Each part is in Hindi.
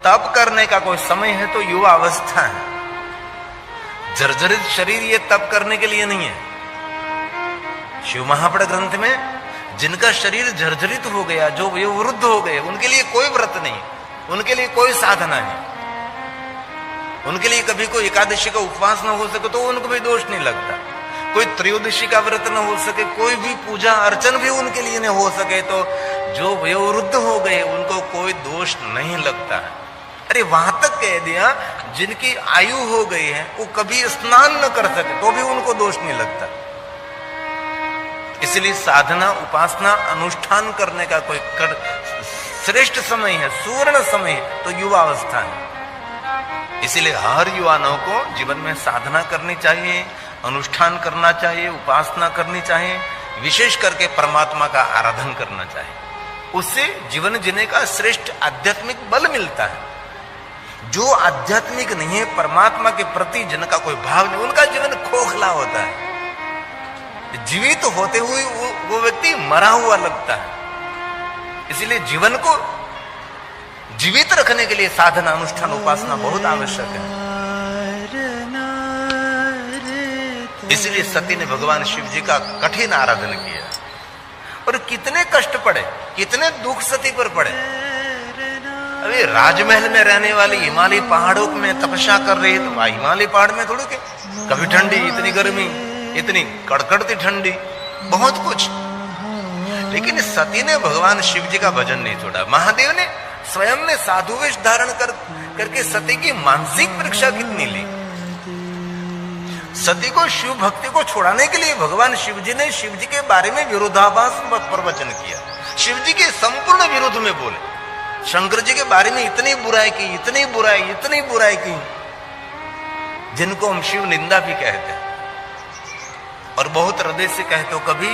तप करने का कोई समय है तो युवा अवस्था है। जर्जरित शरीर ये तप करने के लिए नहीं है। शिव महापड़ ग्रंथ में जिनका शरीर जर्जरित हो गया, जो वयोवृद्ध हो गए, उनके लिए कोई व्रत नहीं, उनके लिए कोई साधना नहीं, उनके लिए कभी कोई एकादशी का उपवास न हो सके तो उनको भी दोष नहीं लगता, कोई त्रयोदशी का व्रत न हो सके, कोई भी पूजा अर्चन भी उनके लिए न हो सके तो जो वयोवृद्ध हो गए उनको कोई दोष नहीं लगता है। अरे वहां तक कह दिया जिनकी आयु हो गई है वो कभी स्नान न कर सके तो भी उनको दोष नहीं लगता। इसलिए साधना, उपासना, अनुष्ठान करने का कोई श्रेष्ठ समय है, सुवर्ण समय है तो युवा अवस्था है। इसलिए हर युवाओं को जीवन में साधना करनी चाहिए, अनुष्ठान करना चाहिए, उपासना करनी चाहिए, विशेष करके परमात्मा का आराधन करना चाहिए। उससे जीवन जीने का श्रेष्ठ आध्यात्मिक बल मिलता है। जो आध्यात्मिक नहीं है, परमात्मा के प्रति जिनका कोई भाव नहीं, उनका जीवन खोखला होता है। जीवित होते हुए वो व्यक्ति मरा हुआ लगता है। इसलिए जीवन को जीवित रखने के लिए साधना, अनुष्ठान, उपासना बहुत आवश्यक है। इसलिए सती ने भगवान शिव जी का कठिन आराधन किया और कितने कष्ट पड़े, कितने दुख सती पर पड़े। अभी राजमहल में रहने वाली हिमालय पहाड़ों में तपस्या कर रही है तो हिमालय पहाड़ में थोड़ी के कभी ठंडी, इतनी गर्मी, इतनी कड़कड़ती ठंडी, बहुत कुछ। लेकिन सती ने भगवान शिव जी का भजन नहीं छोड़ा। महादेव ने स्वयं ने साधु वेश धारण करके सती की मानसिक परीक्षा कितनी ली। सती को शिव भक्ति को छुड़ाने के लिए भगवान शिव जी ने शिव जी के बारे में विरोधाभास प्रवचन किया, शिव जी के संपूर्ण विरोध में बोले। शंकर जी के बारे में इतनी बुराई की, इतनी बुराई की, जिनको हम शिव निंदा भी कहते हैं और बहुत हृदय से कहते हो। कभी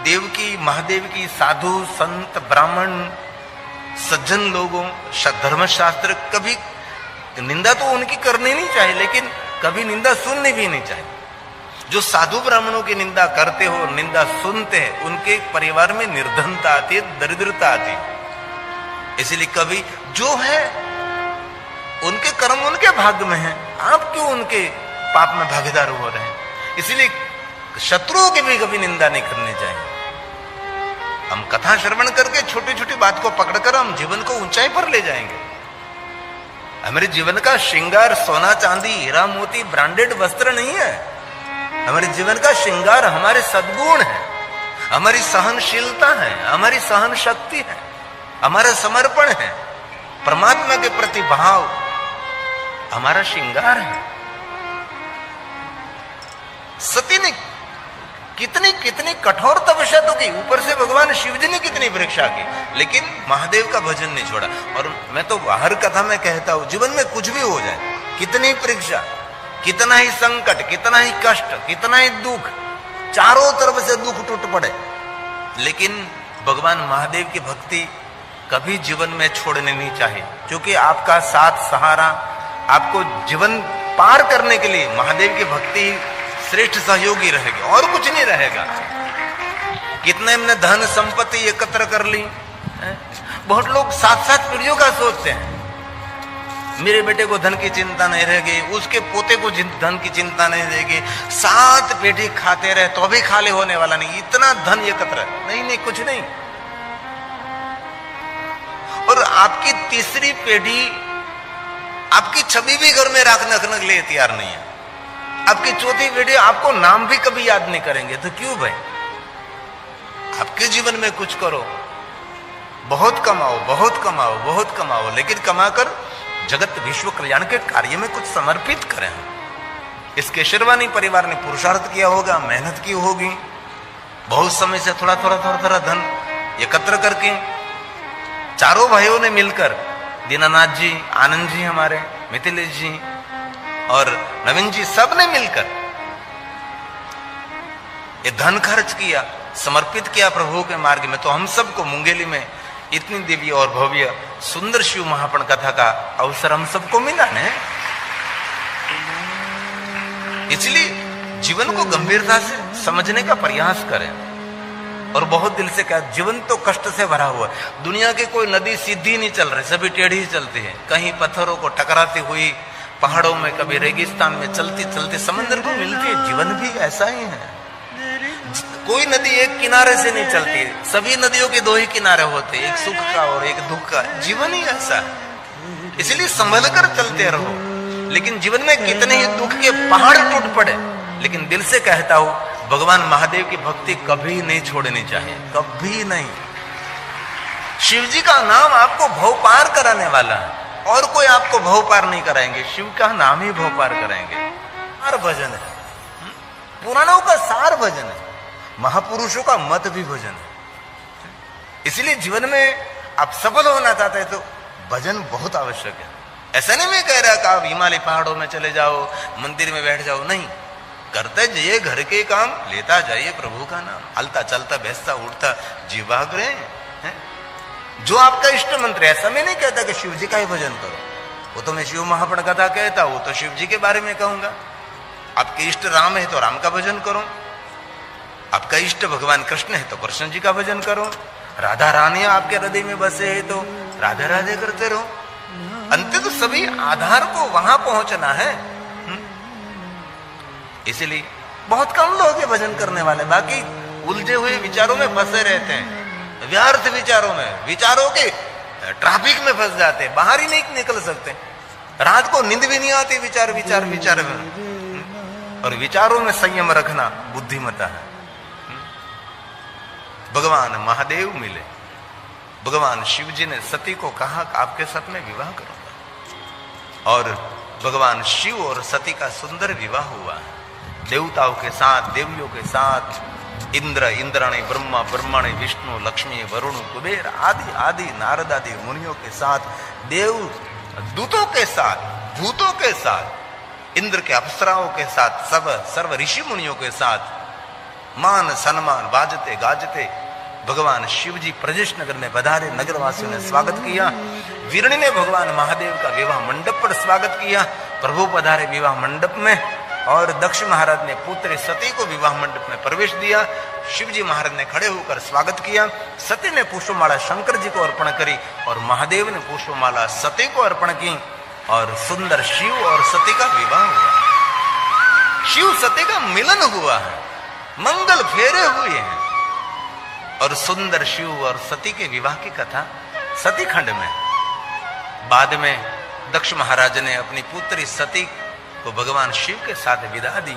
देव की, महादेव की, साधु संत ब्राह्मण सज्जन लोगों, धर्मशास्त्र, कभी निंदा तो उनकी करनी नहीं चाहिए, लेकिन कभी निंदा सुननी भी नहीं चाहिए। जो साधु ब्राह्मणों की निंदा करते हो, निंदा सुनते हैं, उनके परिवार में निर्धनता आती है, दरिद्रता आती है। इसलिए कभी जो है उनके कर्म उनके भाग्य में है, आप क्यों उनके पाप में भागीदार हो रहे हैं। इसलिए शत्रुओं की भी कभी निंदा नहीं करनी चाहिए। हम कथा श्रवण करके छोटी छोटी बात को पकड़कर हम जीवन को ऊंचाई पर ले जाएंगे। हमारे जीवन का श्रृंगार सोना चांदी हीरा मोती ब्रांडेड वस्त्र नहीं है। हमारे जीवन का श्रृंगार हमारे सद्गुण है, हमारी सहनशीलता है, हमारी सहन शक्ति है, हमारा समर्पण है, परमात्मा के प्रति भाव हमारा श्रृंगार है। सती ने कितनी कठोर तपस्या तो की, ऊपर से भगवान शिव जी ने कितनी परीक्षा की, लेकिन महादेव का भजन नहीं छोड़ा। और मैं तो हर कथा में कहता हूं, जीवन में कुछ भी हो जाए, कितनी परीक्षा, कितना ही संकट, कितना ही कष्ट, कितना ही दुख, चारों तरफ से दुख टूट पड़े, लेकिन भगवान महादेव की भक्ति कभी जीवन में छोड़नी नहीं चाहिए। क्योंकि आपका साथ सहारा, आपको जीवन पार करने के लिए महादेव की भक्ति श्रेष्ठ सहयोगी रहेगी और कुछ नहीं रहेगा। कितने हमने धन संपत्ति एकत्र कर ली, बहुत लोग 7-7 पीढ़ियों का सोचते हैं। मेरे बेटे को धन की चिंता नहीं रहेगी, उसके पोते को धन की चिंता नहीं रहेगी, 7 पीढ़ी खाते रहे तो भी खाली होने वाला नहीं, इतना धन एकत्र। नहीं, कुछ नहीं। और आपकी तीसरी पीढ़ी आपकी छवि भी घर में रखने के लिए तैयार नहीं है। आपकी चौथी पीढ़ी आपको नाम भी कभी याद नहीं करेंगे, तो क्यों भाई। आपके जीवन में कुछ करो, बहुत कमाओ, लेकिन कमाकर जगत विश्व कल्याण के कार्य में कुछ समर्पित करें। इस केशरवानी परिवार ने पुरुषार्थ किया होगा, मेहनत की होगी, बहुत समय से थोड़ा धन एकत्र करके चारों भाइयों ने मिलकर, दीनानाथ जी, आनंद जी, हमारे मिथिलेश जी और नवीन जी, सब ने मिलकर ये धन खर्च किया, समर्पित किया प्रभु के मार्ग में। तो हम सबको मुंगेली में इतनी दिव्य और भव्य सुंदर शिव महापण कथा का अवसर हम सबको मिला है। इसलिए जीवन को गंभीरता से समझने का प्रयास करें। और बहुत दिल से कहा, जीवन तो कष्ट से भरा हुआ। दुनिया की कोई नदी सीधी नहीं चल रही, सभी टेढ़ी चलती है, कहीं पत्थरों को टकराती हुई पहाड़ों में, कभी रेगिस्तान में चलती चलती समंदर को मिलती है। जीवन भी ऐसा ही है, कोई नदी एक किनारे से नहीं चलती, सभी नदियों के दो ही किनारे होते, एक सुख का और एक दुख का। जीवन ही ऐसा है, इसलिए संभल कर चलते रहो। लेकिन जीवन में कितने ही दुख के पहाड़ टूट पड़े, लेकिन दिल से कहता हूं, भगवान महादेव की भक्ति कभी नहीं छोड़नी चाहिए, कभी नहीं। शिव जी का नाम आपको भव पार कराने वाला है, और कोई आपको भव पार नहीं कराएंगे, शिव का नाम ही भव पार कराएंगे। सार भजन है, पुराणों का सार भजन है, महापुरुषों का मत भी भजन है। इसलिए जीवन में आप सफल होना चाहते हैं तो भजन बहुत आवश्यक है। ऐसा नहीं मैं कह रहा कि आप हिमालय पहाड़ों में चले जाओ, मंदिर में बैठ जाओ, नहीं। करते जाइए घर के काम, लेता जाइए प्रभु का नाम, हलता चलता बैठता उठता जीवाग्रह है। जो आपका इष्ट मंत्र है, ऐसा मैं नहीं कहता कि शिव जी का ही भजन करो, वो तो मैं शिव महापण कथा कहता हूं, तो शिव जी के बारे में कहूंगा। आपके इष्ट राम है तो राम का भजन करो, आपका इष्ट भगवान कृष्ण है तो कृष्ण जी का भजन करो, राधा रानी आपके हृदय में बसे है तो राधे राधे करते रहो। अंत तो सभी आधार को वहां पहुंचना है। इसलिए बहुत कम लोग हैं भजन करने वाले, बाकी उलझे हुए विचारों में फंसे रहते हैं, व्यर्थ विचारों में, विचारों के ट्रैफिक में फंस जाते हैं, बाहर ही नहीं निकल सकते। रात को नींद भी नहीं आती विचार विचार विचार में, और विचारों में संयम रखना बुद्धिमता है। भगवान महादेव मिले, भगवान शिव जी ने सती को कहा कि आपके साथ में विवाह करूंगा, और भगवान शिव और सती का सुंदर विवाह हुआ, देवताओं के साथ, देवियों के साथ, इंद्र, इंद्राणी, ब्रह्मा, ब्रह्माणी, विष्णु, लक्ष्मी, वरुण, कुबेर आदि आदि नारद आदि मुनियों के साथ, देव दूतों के साथ, भूतों के साथ, इंद्र के अप्सराओं के साथ, सब सर्व ऋषि मुनियों के साथ मान सम्मान बाजते गाजते भगवान शिव जी प्रजेश नगर में पधारे। नगरवासियों ने स्वागत किया। वीरणी ने भगवान महादेव का विवाह मंडप पर स्वागत किया। प्रभु पधारे विवाह मंडप में, और दक्ष महाराज ने पुत्री सती को विवाह मंडप में प्रवेश दिया। शिव जी महाराज ने खड़े होकर स्वागत किया। सती ने पुष्पमाला शंकर जी को अर्पण करी, और महादेव ने पुष्पमाला सती को अर्पण की, और सुंदर शिव और सती का विवाह हुआ। शिव सती का मिलन हुआ है, मंगल फेरे हुए हैं, और सुंदर शिव और सती के विवाह की कथा सती खंड में। बाद में दक्ष महाराज ने अपनी पुत्री सती को भगवान शिव के साथ विदा दी।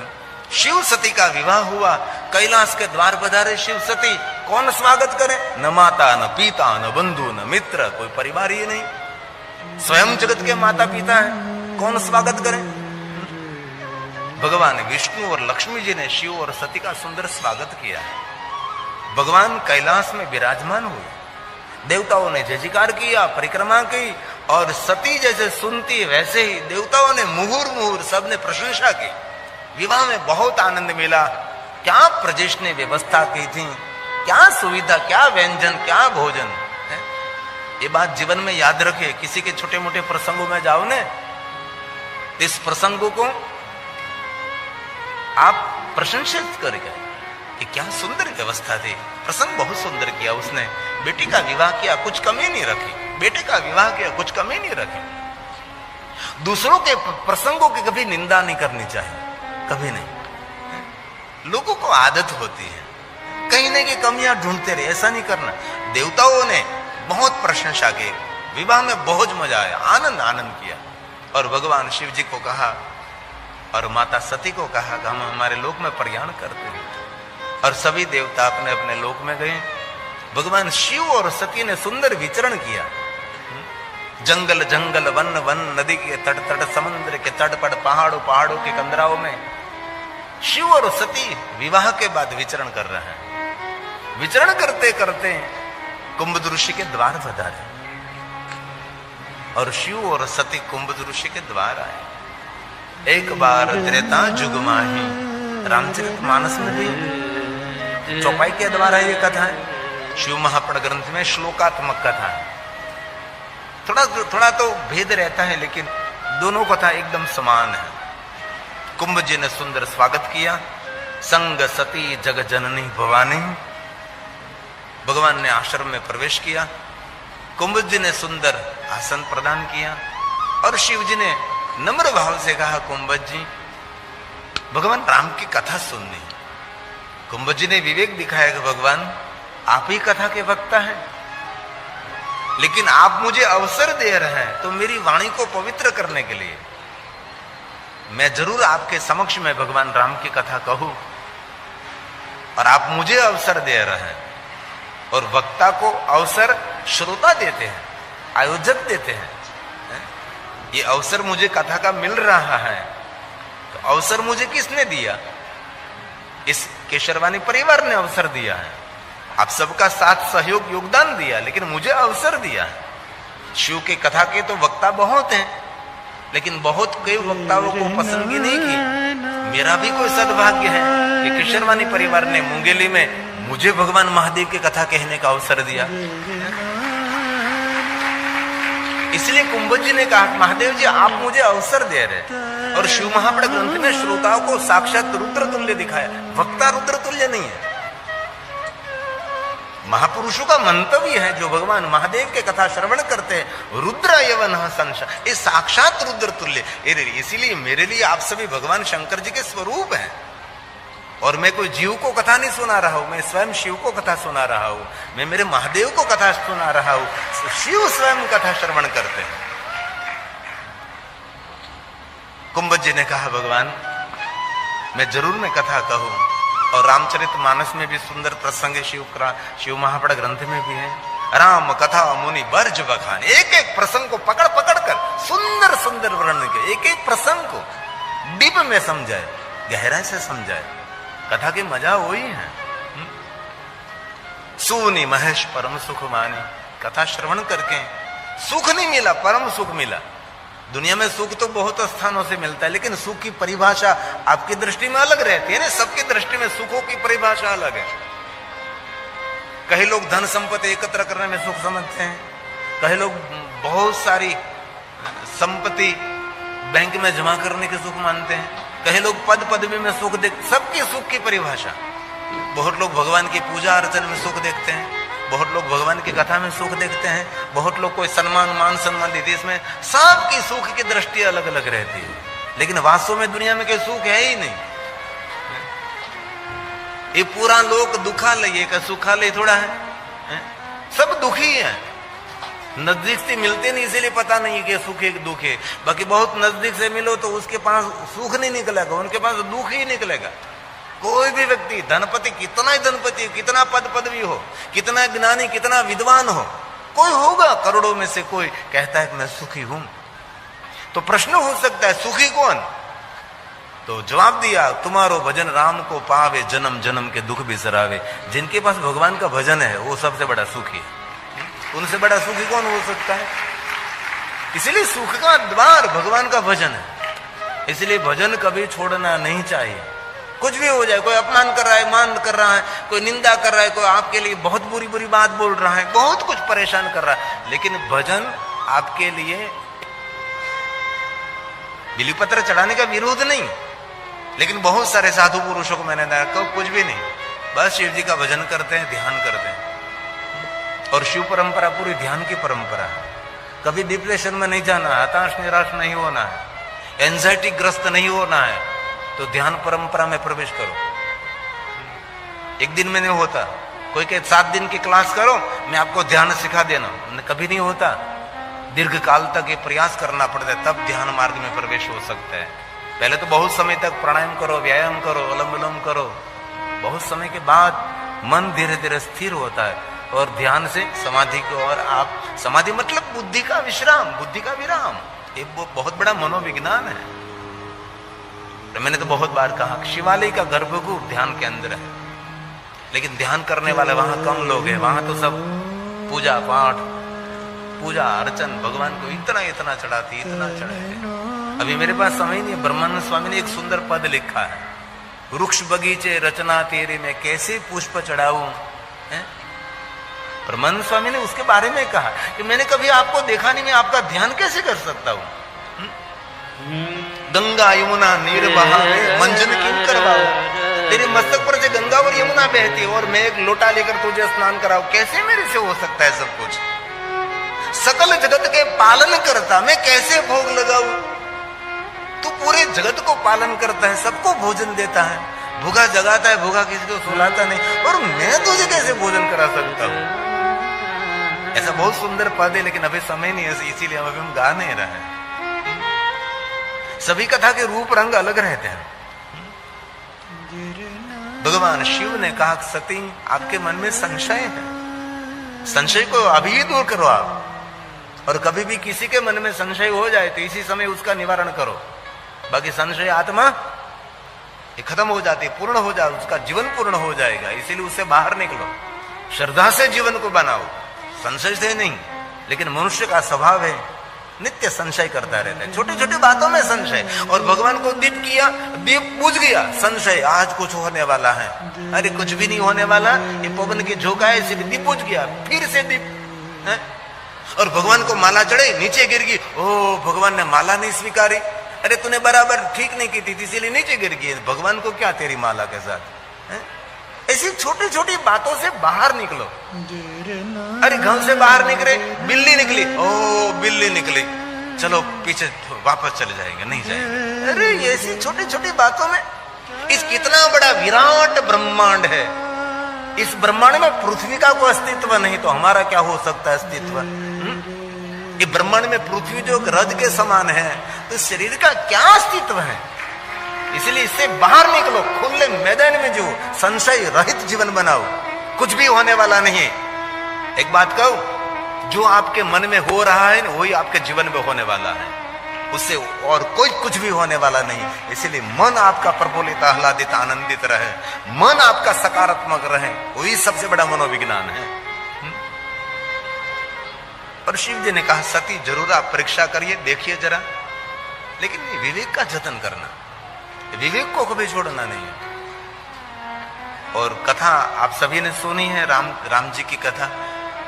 शिव सती का विवाह हुआ। कैलाश के द्वार पधारे शिव सती, कौन स्वागत करे? न माता, न पिता, न बंधु, न मित्र, कोई परिवार ही नहीं। स्वयं जगत के माता पिता हैं, कौन स्वागत करे? भगवान विष्णु और लक्ष्मी जी ने शिव और सती का सुंदर स्वागत किया। भगवान कैलाश में विराजमान हुए, देवताओं ने जय जयकार किया, परिक्रमा की, और सती जैसे सुनती वैसे ही देवताओं ने मुहुर मुहुर सबने प्रशंसा की। विवाह में बहुत आनंद मिला। क्या प्रजेश ने व्यवस्था की थी, क्या सुविधा, क्या व्यंजन, क्या भोजन है? ये बात जीवन में याद रखिए। किसी के छोटे मोटे प्रसंगों में जाओ ने, इस प्रसंगों को आप प्रशंसित करेंगे कि क्या सुंदर व्यवस्था थी, प्रसंग बहुत सुंदर किया उसने। बेटी का विवाह किया, कुछ कमी नहीं रखी, बेटे का विवाह किया, कुछ कमी नहीं रखी। दूसरों के प्रसंगों की कभी निंदा नहीं करनी चाहिए, कभी नहीं। लोगों को आदत होती है कहीं न कहीं कमियां ढूंढते रहे, ऐसा नहीं करना। देवताओं ने बहुत प्रशंसा की, विवाह में बहुत मजा आया, आनंद आनंद किया। और भगवान शिव जी को कहा और माता सती को कहा कि हम हमारे लोक में प्रयाण करते हैं, और सभी देवता अपने अपने लोक में गए। भगवान शिव और सती ने सुंदर विचरण किया। जंगल जंगल, वन वन, नदी के तट तट, समुद्र के तट पर, पहाड़ों पहाड़ों के कंदराओं में शिव और सती विवाह के बाद विचरण कर रहे हैं। विचरण करते करते कुंभ ऋषि के द्वार पधारे, और शिव और सती कुंभ ऋषि के द्वार आए। एक बार त्रेता जुग माही, रामचरित मानस में भी चौपाई के द्वारा ये कथा है। शिव महापुराण ग्रंथ में श्लोकात्मक कथा है। थोड़ा तो भेद रहता है, लेकिन दोनों कथा एकदम समान है। कुंभ जी ने सुंदर स्वागत किया। संग सती जग जननी भवानी, भगवान ने आश्रम में प्रवेश किया, कुंभज जी ने सुंदर आसन प्रदान किया और शिव जी ने नम्र भाव से कहा, कुंभज जी भगवान राम की कथा सुननी। कुंभज जी ने विवेक दिखाया कि भगवान आप ही कथा के वक्ता हैं, लेकिन आप मुझे अवसर दे रहे हैं तो मेरी वाणी को पवित्र करने के लिए मैं जरूर आपके समक्ष में भगवान राम की कथा कहूं, और आप मुझे अवसर दे रहे हैं। और वक्ता को अवसर श्रोता देते हैं, आयोजक देते हैं। ये अवसर मुझे कथा का मिल रहा है, तो अवसर मुझे किसने दिया? इस केशरवाणी परिवार ने अवसर दिया है। आप सबका साथ सहयोग योगदान दिया, लेकिन मुझे अवसर दिया है। शिव की कथा के तो वक्ता बहुत हैं, लेकिन बहुत कई वक्ताओं को पसंदगी नहीं की। मेरा भी कोई सद्भाग्य है कि केशरवाणी परिवार ने मुंगेली में मुझे भगवान महादेव की कथा कहने का अवसर दिया। इसलिए कुंभज जी ने कहा, महादेव जी आप मुझे अवसर दे रहे, और शिव महापड़ ग्रंथ में श्रोताओं को साक्षात रुद्र तुल्य दिखाया। वक्ता रुद्र तुल्य नहीं है। महापुरुषों का मंतव्य है, जो भगवान महादेव के कथा श्रवण करते हैं, रुद्र यवन संशय, ये साक्षात रुद्र तुल्य। इसीलिए मेरे लिए आप सभी भगवान शंकर जी के स्वरूप हैं, और मैं कोई जीव को कथा नहीं सुना रहा हूं, मैं स्वयं शिव को कथा सुना रहा हूं, मैं मेरे महादेव को कथा सुना रहा हूं। शिव स्वयं कथा श्रवण करते हैं। कुंभज जी ने कहा, भगवान मैं जरूर मैं कथा कहूं, और रामचरितमानस में भी सुंदर प्रसंग शिव महापड़ ग्रंथ में भी है। राम कथा मुनि बर्ज बखान, एक एक प्रसंग को पकड़ पकड़ कर सुंदर सुंदर वर्णन किया। एक एक प्रसंग को डीप में समझाए, गहराई से समझाए। कथा की मजा वही है। सुनी महेश परम सुख मानी, कथा श्रवण करके सुख नहीं मिला, परम सुख मिला। दुनिया में सुख तो बहुत स्थानों से मिलता है, लेकिन सुख की परिभाषा आपकी दृष्टि में अलग रहती है ना। सबकी दृष्टि में सुखों की परिभाषा अलग है। कई लोग धन संपत्ति एकत्र करने में सुख समझते हैं, कई लोग बहुत सारी संपत्ति बैंक में जमा करने के सुख मानते हैं, कई लोग पद पदवी में सुख देख। सबकी सुख की परिभाषा। बहुत लोग भगवान की पूजा अर्चन में सुख देखते हैं, बहुत लोग भगवान की कथा में सुख देखते हैं, बहुत लोग कोई सम्मान मान सम्मान देते। इसमें सबकी सुख की दृष्टि अलग अलग रहती है, लेकिन वास्तव में दुनिया में कोई सुख है ही नहीं। ये पूरा लोक दुखालय, ये का सुखालय थोड़ा है। सब दुखी है, नजदीक से मिलते नहीं, इसीलिए पता नहीं कि सुख एक दुख है। बाकी बहुत नजदीक से मिलो तो उसके पास सुख नहीं निकलेगा, उनके पास दुख ही निकलेगा। कोई भी व्यक्ति धनपति, कितना ही धनपति, कितना पद पदवी हो, कितना ज्ञानी, कितना विद्वान हो, कोई होगा करोड़ों में से कोई कहता है कि मैं सुखी हूं। तो प्रश्न हो सकता है सुखी कौन? तो जवाब दिया, तुम्हारो भजन राम को पावे, जन्म जन्म के दुख बिसरावे। जिनके पास भगवान का भजन है वो सबसे बड़ा सुखी है। उनसे बड़ा सुखी कौन हो सकता है? इसलिए सुख का द्वार भगवान का भजन है। इसलिए भजन कभी छोड़ना नहीं चाहिए। कुछ भी हो जाए, कोई अपमान कर रहा है, मान कर रहा है, कोई निंदा कर रहा है, कोई आपके लिए बहुत बुरी बुरी बात बोल रहा है, बहुत कुछ परेशान कर रहा है, लेकिन भजन आपके लिए बिलीपत्र चढ़ाने का विरोध नहीं। लेकिन बहुत सारे साधु पुरुषों को मैंने देखा कुछ भी नहीं, बस शिव जी का भजन करते हैं, ध्यान करते हैं। और शिव परंपरा पूरी ध्यान की परंपरा है। कभी डिप्रेशन में नहीं जाना है, हताश निराश नहीं होना है, एंजाइटी ग्रस्त नहीं होना है, तो ध्यान परंपरा में प्रवेश करो। एक दिन में नहीं होता। कोई कहे 7 दिन की क्लास करो, मैं आपको ध्यान सिखा देना, कभी नहीं होता। दीर्घ काल तक ये प्रयास करना पड़ता है, तब ध्यान मार्ग में प्रवेश हो सकता है। पहले तो बहुत समय तक प्राणायाम करो, व्यायाम करो, अलम विलोम करो। बहुत समय के बाद मन धीरे धीरे स्थिर होता है, और ध्यान से समाधि को, और आप समाधि मतलब बुद्धि का विश्राम, बुद्धि का विराम। ये बहुत बड़ा मनोविज्ञान है। तो मैंने तो बहुत बार कहा, शिवालय का गर्भगृह ध्यान के अंदर है, लेकिन ध्यान करने वाले वहां कम लोग हैं। वहां तो सब पूजा पाठ, पूजा अर्चन, भगवान को इतना इतना चढ़ाती, इतना चढ़ाते। अभी मेरे पास समय नहीं। ब्रह्मानंद स्वामी ने एक सुंदर पद लिखा है, वृक्ष बगीचे रचना तेरे में कैसे पुष्प चढ़ाऊं। ब्रह्मानंद स्वामी ने उसके बारे में कहा कि मैंने कभी आपको देखा नहीं, मैं आपका ध्यान कैसे कर सकता हूं। गंगा यमुना नीर बहावे मंजन क्यों करवाओ, तेरे मस्तक पर से गंगा और यमुना बहती और मैं एक लोटा लेकर तुझे स्नान कराऊं, कैसे मेरे से हो सकता है सब कुछ? सकल जगत के पालन करता मैं कैसे भोग लगाऊं? तू पूरे जगत को पालन करता है, सबको भोजन देता है, भूखा जगाता है, भूखा किसी को सुलाता नहीं, और मैं तुझे कैसे भोजन करा सकता हूं? ऐसा बहुत सुंदर पद है, लेकिन अभी समय नहीं है, इसीलिए अभी हम गा नहीं रहे हैं। सभी कथा के रूप रंग अलग रहते हैं। भगवान शिव ने कहा, सती आपके मन में संशय है, संशय को अभी ही दूर करो आप, और कभी भी किसी के मन में संशय हो जाए तो इसी समय उसका निवारण करो। बाकी संशय आत्मा ये खत्म हो जाती, पूर्ण हो जाए, उसका जीवन पूर्ण हो जाएगा। इसीलिए उससे बाहर निकलो, श्रद्धा से जीवन को बनाओ, संशय से नहीं। लेकिन मनुष्य का स्वभाव है नित्य संशय करता रहता है, छोटी छोटी बातों में संशय। और भगवान को दीप किया, दीप बुझ गया, संशय आज कुछ होने वाला है, अरे कुछ भी नहीं होने वाला, ये पवन की झोंका है, इसलिए दीप बुझ गया, फिर से दीप है? और भगवान को माला चढ़े, नीचे गिर गई, ओ भगवान ने माला नहीं स्वीकारी, अरे तूने बराबर ठीक नहीं की थी इसीलिए नीचे गिर गई, भगवान को क्या तेरी माला के साथ है? ऐसी छोटी छोटी बातों से बाहर निकलो। अरे घर से बाहर निकले, बिल्ली निकली, ओ बिल्ली निकली, चलो पीछे वापस चले जाएंगे, नहीं जाएंगे। अरे ऐसी छोटी छोटी बातों में इस कितना बड़ा विराट ब्रह्मांड है, इस ब्रह्मांड में पृथ्वी का कोई अस्तित्व नहीं तो हमारा क्या हो सकता है अस्तित्व? ये ब्रह्मांड में पृथ्वी जो रज के समान है, तो शरीर का क्या अस्तित्व है? इसलिए इससे बाहर निकलो, खुले मैदान में जो संशय रहित जीवन बनाओ, कुछ भी होने वाला नहीं। एक बात कहूं, जो आपके मन में हो रहा है वही आपके जीवन में होने वाला है, उससे और कोई कुछ भी होने वाला नहीं। इसलिए मन आपका प्रफुल्लित आह्लादित आनंदित रहे, मन आपका सकारात्मक रहे, वही सबसे बड़ा मनोविज्ञान है। और शिव जी ने कहा, सती जरूर आप परीक्षा करिए, देखिए जरा, लेकिन विवेक का जतन करना, विवेक को कभी छोड़ना नहीं। और कथा आप सभी ने सुनी है, राम जी की कथा।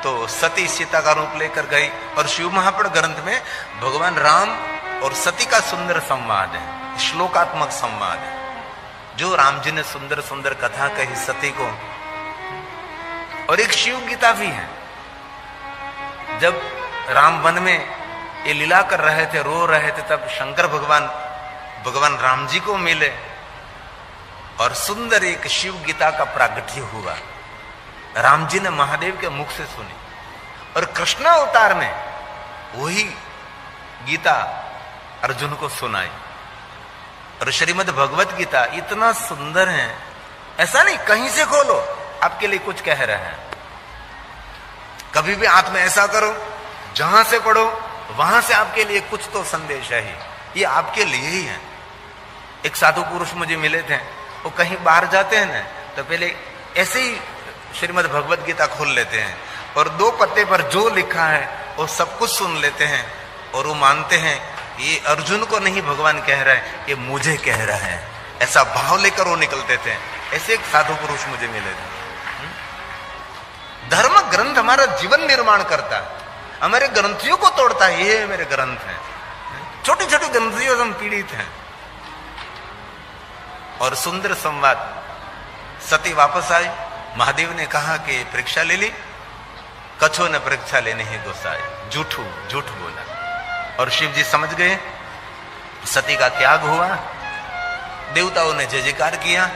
तो सती सीता का रूप लेकर गई, और शिव महापुराण ग्रंथ में भगवान राम और सती का सुंदर संवाद है, श्लोकात्मक संवाद है, जो राम जी ने सुंदर सुंदर कथा कही सती को। और एक शिव गीता भी है, जब राम वन में ये लीला कर रहे थे, रो रहे थे, तब शंकर भगवान राम जी को मिले और सुंदर एक शिव गीता का प्रागट्य हुआ। राम जी ने महादेव के मुख से सुनी, और कृष्ण अवतार में वही गीता अर्जुन को सुनाई। और श्रीमद् भगवत गीता इतना सुंदर है, ऐसा नहीं कहीं से खोलो, आपके लिए कुछ कह रहे हैं। कभी भी हाथ में ऐसा करो, जहां से पढ़ो वहां से आपके लिए कुछ तो संदेश है ही, ये आपके लिए ही है। एक साधु पुरुष मुझे मिले थे, वो कहीं बाहर जाते हैं ना, तो पहले ऐसे ही श्रीमद् भगवत गीता खोल लेते हैं, और 2 पत्ते पर जो लिखा है वो सब कुछ सुन लेते हैं, और वो मानते हैं ये अर्जुन को नहीं भगवान कह रहा है, ये मुझे कह रहा है, ऐसा भाव लेकर वो निकलते थे। ऐसे एक साधु पुरुष मुझे मिले थे। धर्म ग्रंथ हमारा जीवन निर्माण करता है, हमारे ग्रंथियों को तोड़ता है, ये मेरे ग्रंथ हैं। छोटी छोटी ग्रंथियों से हम पीड़ित हैं। और सुंदर संवाद, सती वापस आई, महादेव ने कहा कि परीक्षा ले ली, कछो ने परीक्षा लेने ही गुस्साए, झूठ बोला। और शिव जी समझ गए, सती का त्याग हुआ, देवताओं ने जय जयकार किया।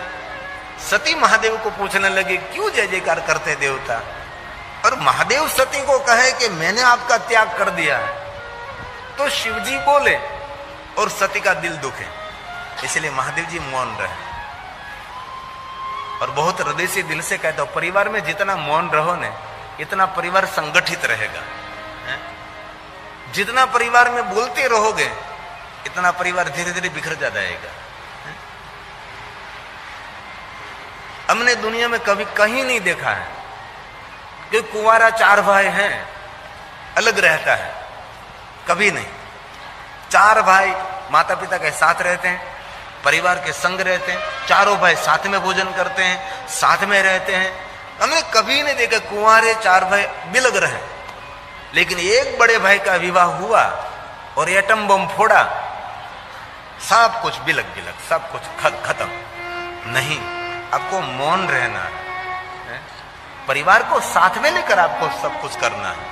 सती महादेव को पूछने लगे, क्यों जय जयकार करते देवता? और महादेव सती को कहे कि मैंने आपका त्याग कर दिया है, तो शिव जी बोले और सती का दिल दुखे, इसलिए महादेव जी मौन रहे। और बहुत हृदय से दिल से कहता हूं, परिवार में जितना मौन रहो ने, इतना परिवार संगठित रहेगा। जितना परिवार में बोलते रहोगे, इतना परिवार धीरे धीरे बिखर जाएगा। हमने दुनिया में कभी कहीं नहीं देखा है कि कुंवारा 4 भाई हैं अलग रहता है, कभी नहीं। 4 भाई माता पिता के साथ रहते हैं, परिवार के संग रहते हैं, चारों भाई साथ में भोजन करते हैं, साथ में रहते हैं। हमने कभी नहीं देखा कुंवारे 4 भाई बिलग रहे। लेकिन एक बड़े भाई का विवाह हुआ और एटम बम फोड़ा, सब कुछ बिलग सब कुछ खत्म। नहीं, आपको मौन रहना है, परिवार को साथ में लेकर आपको सब कुछ करना है।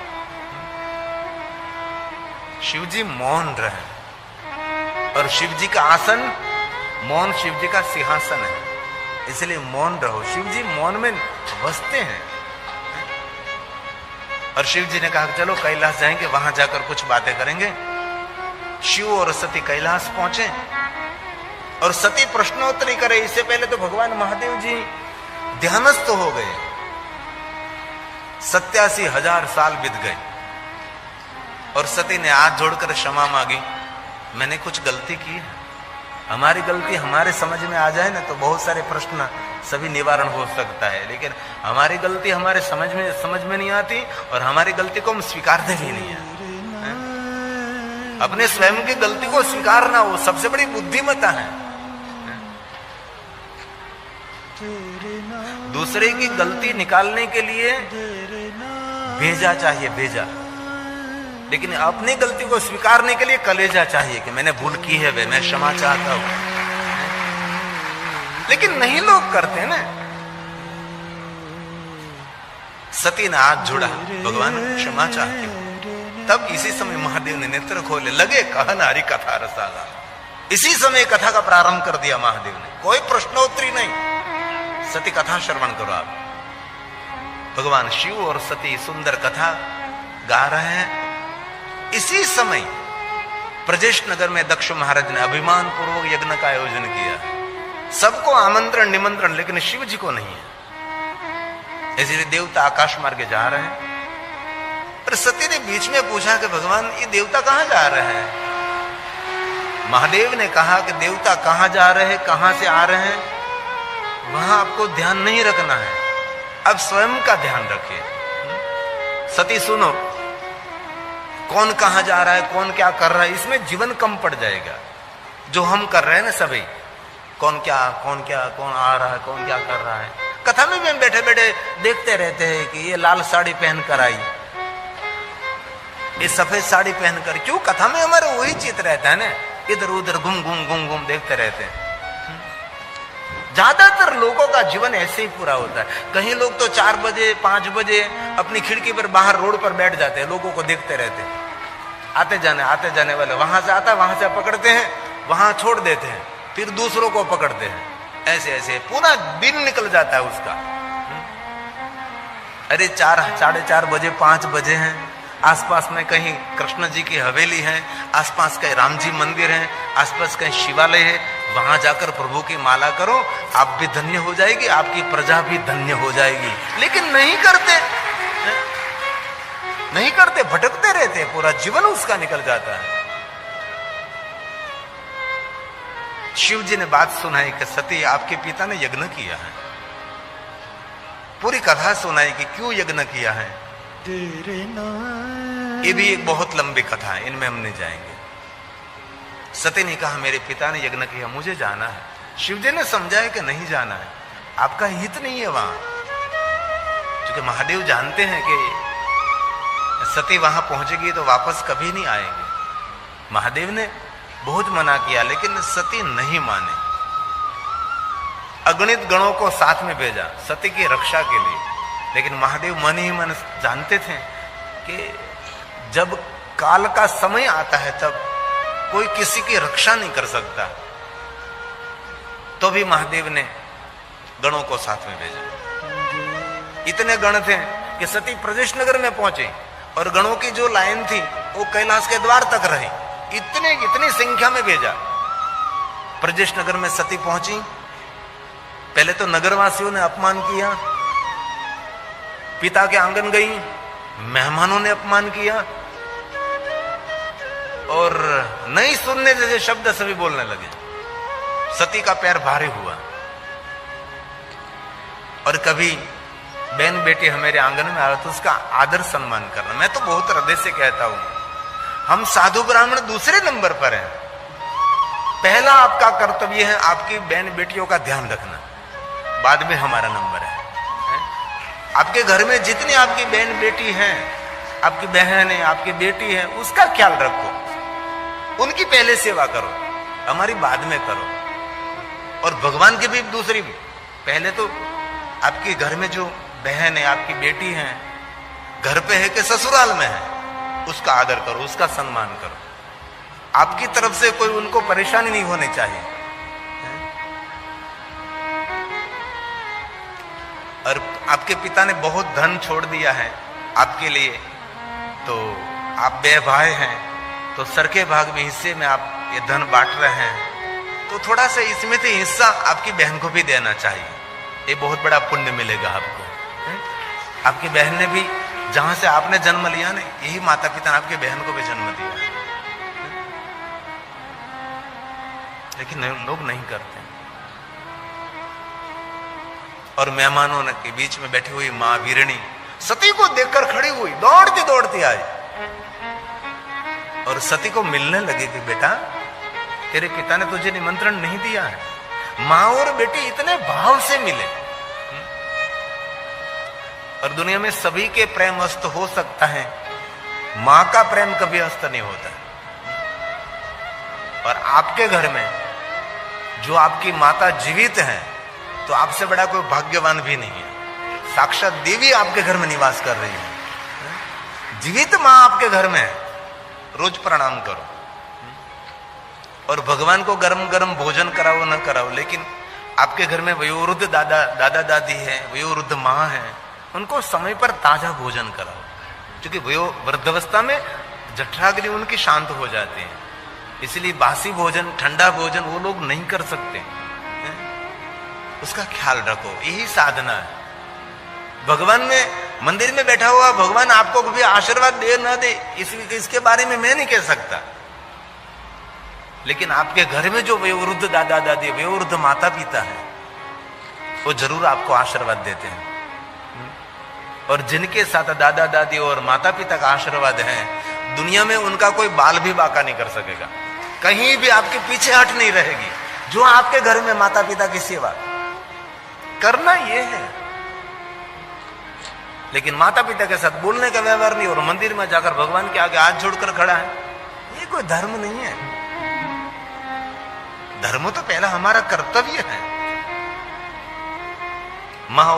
शिव जी मौन रहे और शिव जी का आसन मौन शिव जी का सिंहासन है, इसलिए मौन रहो। शिव जी मौन में बसते हैं। और शिव जी ने कहा चलो कैलाश जाएंगे, वहां जाकर कुछ बातें करेंगे। शिव और सती कैलाश पहुंचे और सती प्रश्नोत्तरी करे। इससे पहले तो भगवान महादेव जी ध्यानस्थ हो गए। 87,000 साल बीत गए और सती ने हाथ जोड़कर क्षमा मांगी, मैंने कुछ गलती की है। हमारी गलती हमारे समझ में आ जाए ना तो बहुत सारे प्रश्न सभी निवारण हो सकता है, लेकिन हमारी गलती हमारे समझ में नहीं आती और हमारी गलती को हम स्वीकारते भी नहीं है। अपने स्वयं की गलती को स्वीकारना वो सबसे बड़ी बुद्धिमत्ता है। दूसरे की गलती निकालने के लिए भेजा चाहिए, भेजा, लेकिन अपनी गलती को स्वीकारने के लिए कलेजा चाहिए कि मैंने भूल की है, मैं क्षमा चाहता हूं। लेकिन नहीं लोग करते ना। सती ने हाथ जोड़ा, भगवान क्षमा चाहती हूं। तब इसी समय महादेव ने नेत्र खोले, लगे कहन हरि कथा रसाला। इसी समय कथा का प्रारंभ कर दिया महादेव ने, कोई प्रश्नोत्तरी नहीं। सती कथा श्रवण करो आप। भगवान शिव और सती सुंदर कथा गा रहे हैं। इसी समय प्रजेश नगर में दक्ष महाराज ने अभिमान पूर्वक यज्ञ का आयोजन किया। सबको आमंत्रण निमंत्रण, लेकिन शिव जी को नहीं है। इसलिए देवता आकाश मार्ग जा रहे हैं। पर सती ने बीच में पूछा कि भगवान ये देवता कहां जा रहे हैं। महादेव ने कहा कि देवता कहां जा रहे हैं, कहां से आ रहे हैं, वहां आपको ध्यान नहीं रखना है, अब स्वयं का ध्यान रखिए। सती सुनो, कौन कहां जा रहा है, कौन क्या कर रहा है, इसमें जीवन कम पड़ जाएगा। जो हम कर रहे हैं ना सभी, कौन आ रहा है, कौन क्या कर रहा है। कथा में भी हम बैठे बैठे देखते रहते हैं कि ये लाल साड़ी पहनकर आई, ये सफेद साड़ी पहनकर, क्यों कथा में हमारे वही चित्र रहता है ना, इधर उधर घूम घूम देखते रहते हैं। ज्यादातर लोगों का जीवन ऐसे ही पूरा होता है। कहीं लोग तो 4 बजे 5 बजे अपनी खिड़की पर बाहर रोड पर बैठ जाते हैं, लोगों को देखते रहते हैं। आते जाने वाले, वहां से आता, वहां से पकड़ते हैं, वहां छोड़ देते हैं, फिर दूसरों को पकड़ते हैं। ऐसे पूरा दिन निकल जाता है उसका। अरे 4 साढ़े 4 बजे 5 बजे हैं, आसपास में कहीं कृष्ण जी की हवेली है, आसपास कहीं राम जी मंदिर है, आसपास कहीं शिवालय है, वहां जाकर प्रभु की माला करो, आप भी धन्य हो जाएगी, आपकी प्रजा भी धन्य हो जाएगी। लेकिन नहीं करते, भटकते रहते, पूरा जीवन उसका निकल जाता है। शिव जी ने बात सुनाई कि सती आपके पिता ने यज्ञ किया है। पूरी कथा सुनाई कि क्यों यज्ञ किया है। ये भी एक बहुत लंबी कथा है, इनमें हम नहीं जाएंगे। सती ने कहा मेरे पिता ने यज्ञ किया, मुझे जाना है। शिव जी ने समझाया कि नहीं जाना है, आपका हित नहीं है वहां। क्योंकि महादेव जानते हैं कि सती वहां पहुंचेगी तो वापस कभी नहीं आएंगे। महादेव ने बहुत मना किया, लेकिन सती नहीं माने। अगणित गणों को साथ में भेजा सती की रक्षा के लिए, लेकिन महादेव मन ही मन जानते थे कि जब काल का समय आता है तब कोई किसी की रक्षा नहीं कर सकता। तो भी महादेव ने गणों को साथ में भेजा। इतने गण थे कि सती प्रजेश नगर में पहुंचे और गणों की जो लाइन थी वो कैलाश के द्वार तक रही। इतनी संख्या में भेजा। प्रजेश नगर में सती पहुंची। पहले तो नगरवासियों ने अपमान किया, पिता के आंगन गई, मेहमानों ने अपमान किया और नहीं सुनने जैसे शब्द सभी बोलने लगे। सती का पैर भारी हुआ। और कभी बहन बेटी हमारे आंगन में आ रहा तो उसका आदर सम्मान करना। मैं तो बहुत हृदय से कहता हूं, हम साधु ब्राह्मण दूसरे नंबर पर हैं। पहला आपका कर्तव्य है आपकी बहन बेटियों का ध्यान रखना, बाद में हमारा नंबर है। आपके घर में जितनी आपकी बहन बेटी हैं, आपकी बहन है, आपकी बेटी है, उसका ख्याल रखो, उनकी पहले सेवा करो, हमारी बाद में करो। और भगवान की भी दूसरी पहले तो आपके घर में जो बहन है, आपकी बेटी है, घर पे है कि ससुराल में है, उसका आदर करो, उसका सम्मान करो। आपकी तरफ से कोई उनको परेशानी नहीं होनी चाहिए। और आपके पिता ने बहुत धन छोड़ दिया है आपके लिए, तो आप बे भाई हैं, तो सर के भाग में हिस्से में आप ये धन बांट रहे हैं, तो थोड़ा सा इसमें से हिस्सा आपकी बहन को भी देना चाहिए। ये बहुत बड़ा पुण्य मिलेगा आपको। आपकी बहन ने भी, जहां से आपने जन्म लिया ना, यही माता पिता ने आपकी बहन को भी जन्म दिया है, लेकिन लोग नहीं करते। और मेहमानों के बीच में बैठी हुई मां वीरणी सती को देखकर खड़ी हुई, दौड़ती दौड़ती आई और सती को मिलने लगी कि बेटा, तेरे पिता ने तुझे निमंत्रण नहीं दिया है। मां और बेटी इतने भाव से मिले। और दुनिया में सभी के प्रेम अस्त हो सकता है, मां का प्रेम कभी अस्त नहीं होता। और आपके घर में जो आपकी माता जीवित है, तो आपसे बड़ा कोई भाग्यवान भी नहीं है। साक्षात देवी आपके घर में निवास कर रही है। जीवित मां आपके घर में है, रोज प्रणाम करो। और भगवान को गरम गरम भोजन कराओ न कराओ, लेकिन आपके घर में वयोवृद्ध दादा दादी है, वयोवृद्ध मां है, उनको समय पर ताजा भोजन कराओ, क्योंकि वृद्धावस्था में जठराग्नि उनकी शांत हो जाती है। इसलिए बासी भोजन, ठंडा भोजन वो लोग नहीं कर सकते। उसका ख्याल रखो, यही साधना है। भगवान में मंदिर में बैठा हुआ भगवान आपको कभी आशीर्वाद दे न दे, इसके बारे में मैं नहीं कह सकता, लेकिन आपके घर में जो वयोवृद्ध दादा दादी, वयोवृद्ध माता पिता है, वो जरूर आपको आशीर्वाद देते हैं। और जिनके साथ दादा दादी और माता पिता का आशीर्वाद है, दुनिया में उनका कोई बाल भी बाका नहीं कर सकेगा, कहीं भी आपके पीछे हट नहीं रहेगी। जो आपके घर में माता पिता की सेवा करना ये है, लेकिन माता पिता के साथ बोलने का व्यवहार नहीं और मंदिर में जाकर भगवान के आगे हाथ जोड़कर खड़ा है, ये कोई धर्म नहीं है। धर्म तो पहला हमारा कर्तव्य है।